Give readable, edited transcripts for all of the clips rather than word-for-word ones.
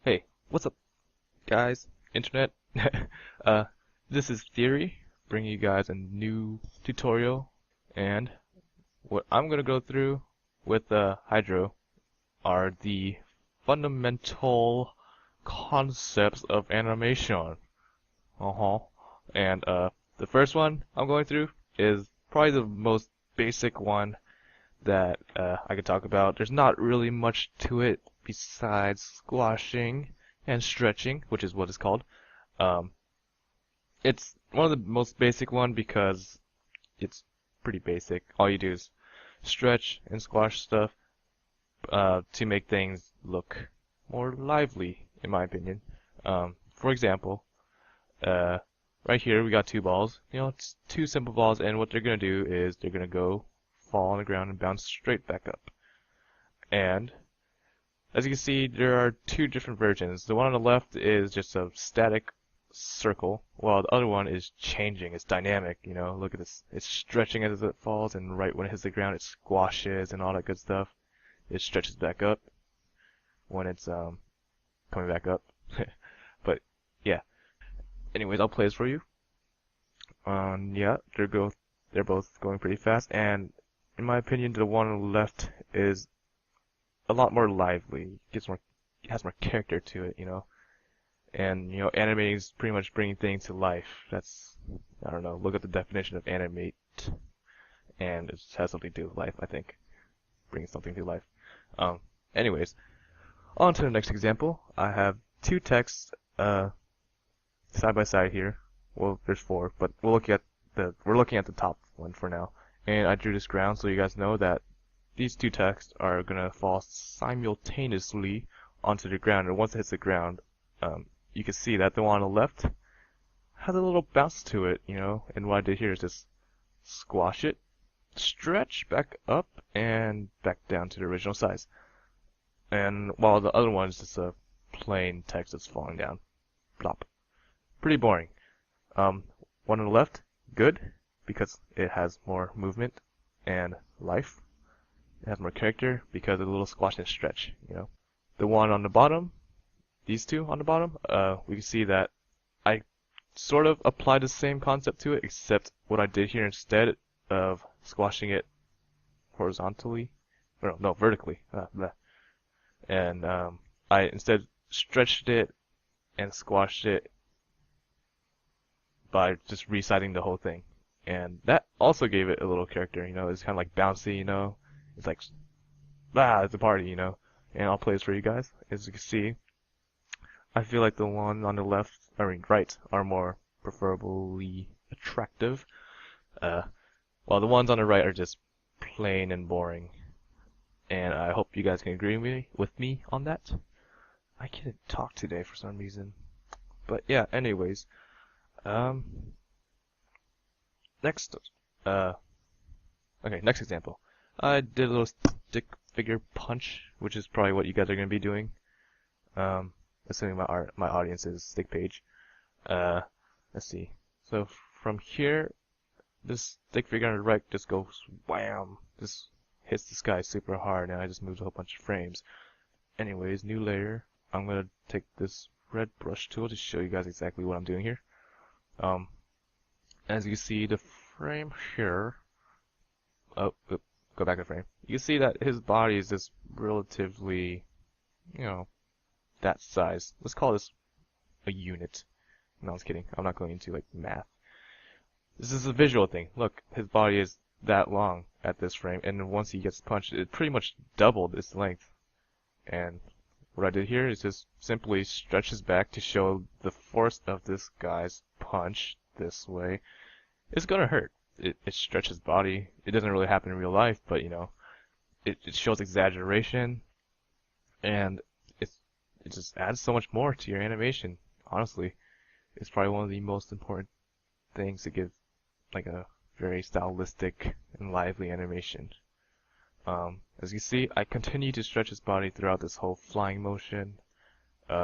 Hey, what's up, guys? Internet. uh, this is Theory, bringing you guys a new tutorial, and what I'm gonna go through with Hydro are the fundamental concepts of animation. Uh-huh. And the first one I'm going through is probably the most basic one that I could talk about. There's not really much to it besides squashing and stretching, which is what it's called. Um, it's one of the most basic one because it's pretty basic. All you do is stretch and squash stuff to make things look more lively, in my opinion. For example, right here we got two balls. You know, it's two simple balls, and what they're gonna do is they're gonna go fall on the ground and bounce straight back up. And as you can see, there are two different versions. The one on the left is just a static circle, while the other one is changing. It's dynamic, you know. Look at this. It's stretching as it falls, and right when it hits the ground, it squashes and all that good stuff. It stretches back up when it's coming back up. But yeah. Anyways, I'll play this for you. Yeah, they're both going pretty fast, and in my opinion, the one on the left is a lot more lively. It has more character to it, you know. And you know, animating is pretty much bringing things to life. I don't know. Look at the definition of animate, and it has something to do with life. I think bringing something to life. Anyways, on to the next example. I have two texts side by side here. Well, there's four, but we're looking at the top one for now. And I drew this ground so you guys know that these two texts are gonna fall simultaneously onto the ground, and once it hits the ground, you can see that the one on the left has a little bounce to it, you know. And what I did here is just squash it, stretch back up, and back down to the original size. And while the other one is just a plain text that's falling down, plop. Pretty boring. One on the left, good, because it has more movement and life. It has more character because of the little squash and stretch, you know. The one on the bottom, these two on the bottom, we can see that I sort of applied the same concept to it, except what I did here, instead of squashing it horizontally, or no, vertically, and I instead stretched it and squashed it by just resizing the whole thing. And that also gave it a little character, you know. It's kind of like bouncy, you know. It's like, it's a party, you know. And I'll play this for you guys. As you can see, I feel like the one on the left, right, are more preferably attractive, while the ones on the right are just plain and boring. And I hope you guys can agree with me on that. I can't talk today for some reason. But yeah, anyways, next, next example. I did a little stick figure punch, which is probably what you guys are going to be doing. Assuming my audience is stick page. Let's see. So from here, this stick figure on the right just goes wham. Just hits the sky super hard, and I just moved a whole bunch of frames. Anyways, new layer. I'm going to take this red brush tool to show you guys exactly what I'm doing here. As you see, the frame here. Go back a frame. You can see that his body is just relatively, you know, that size. Let's call this a unit. No, I was kidding. I'm not going into like math. This is a visual thing. Look, his body is that long at this frame, and once he gets punched, it pretty much doubled its length. And what I did here is just simply stretch his back to show the force of this guy's punch this way. It's gonna hurt. It stretches his body. It doesn't really happen in real life, but you know, it shows exaggeration, and it just adds so much more to your animation. Honestly, it's probably one of the most important things to give like a very stylistic and lively animation. As you see, I continue to stretch his body throughout this whole flying motion.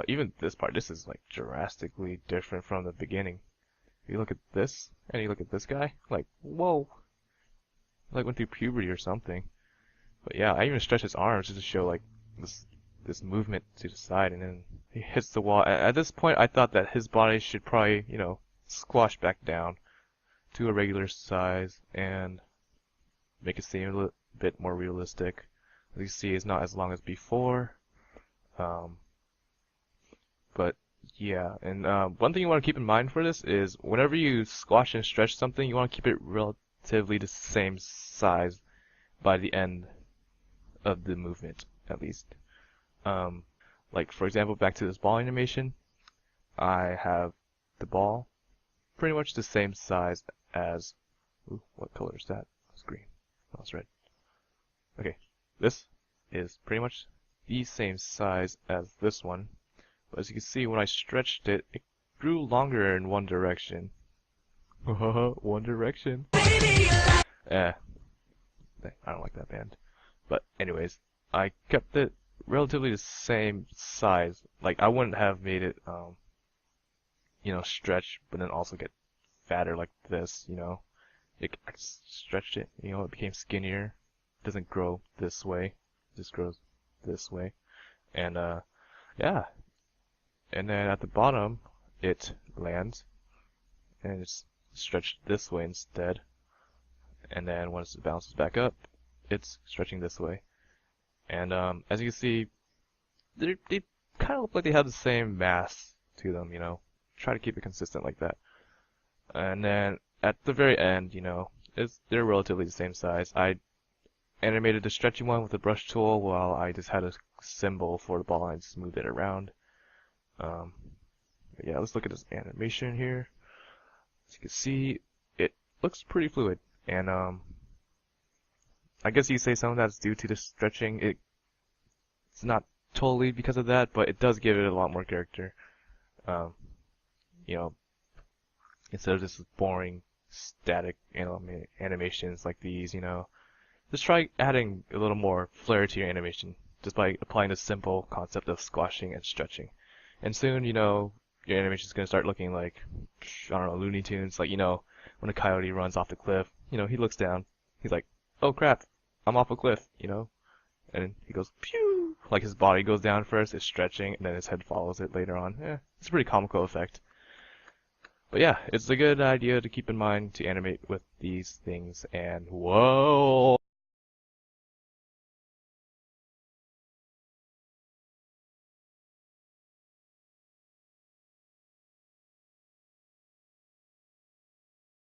Even this part, this is like drastically different from the beginning. You look at this, and you look at this guy, like, whoa. Like went through puberty or something. But yeah, I even stretched his arms just to show like this this movement to the side, and then he hits the wall. At this point, I thought that his body should probably, squash back down to a regular size and make it seem a little bit more realistic. As you see, it's not as long as before. But yeah, and one thing you want to keep in mind for this is whenever you squash and stretch something, you want to keep it relatively the same size by the end of the movement, at least. Like for example, back to this ball animation, I have the ball pretty much the same size as, ooh, what color is that? It's green. Oh, it's red. Okay, this is pretty much the same size as this one, but as you can see, when I stretched it, it grew longer in one direction. One Direction. I don't like that band. But anyways, I kept it relatively the same size. Like I wouldn't have made it, stretch, but then also get fatter like this. I stretched it. It became skinnier. It doesn't grow this way. It just grows this way. And yeah. And then at the bottom, it lands, and it's stretched this way instead. And then once it bounces back up, it's stretching this way. And as you can see, they kind of look like they have the same mass to them, Try to keep it consistent like that. And then at the very end, they're relatively the same size. I animated the stretchy one with the brush tool while I just had a symbol for the ball and smoothed it around. Yeah, let's look at this animation here. As you can see, it looks pretty fluid. And I guess you could say some of that's due to the stretching. It's not totally because of that, but it does give it a lot more character. Instead of just boring, static animations like these, just try adding a little more flair to your animation just by applying the simple concept of squashing and stretching. And soon, your animation is going to start looking like, I don't know, Looney Tunes. Like, when a coyote runs off the cliff, he looks down. He's like, oh crap, I'm off a cliff, And he goes, pew! Like his body goes down first, it's stretching, and then his head follows it later on. It's a pretty comical effect. But yeah, it's a good idea to keep in mind to animate with these things. And whoa!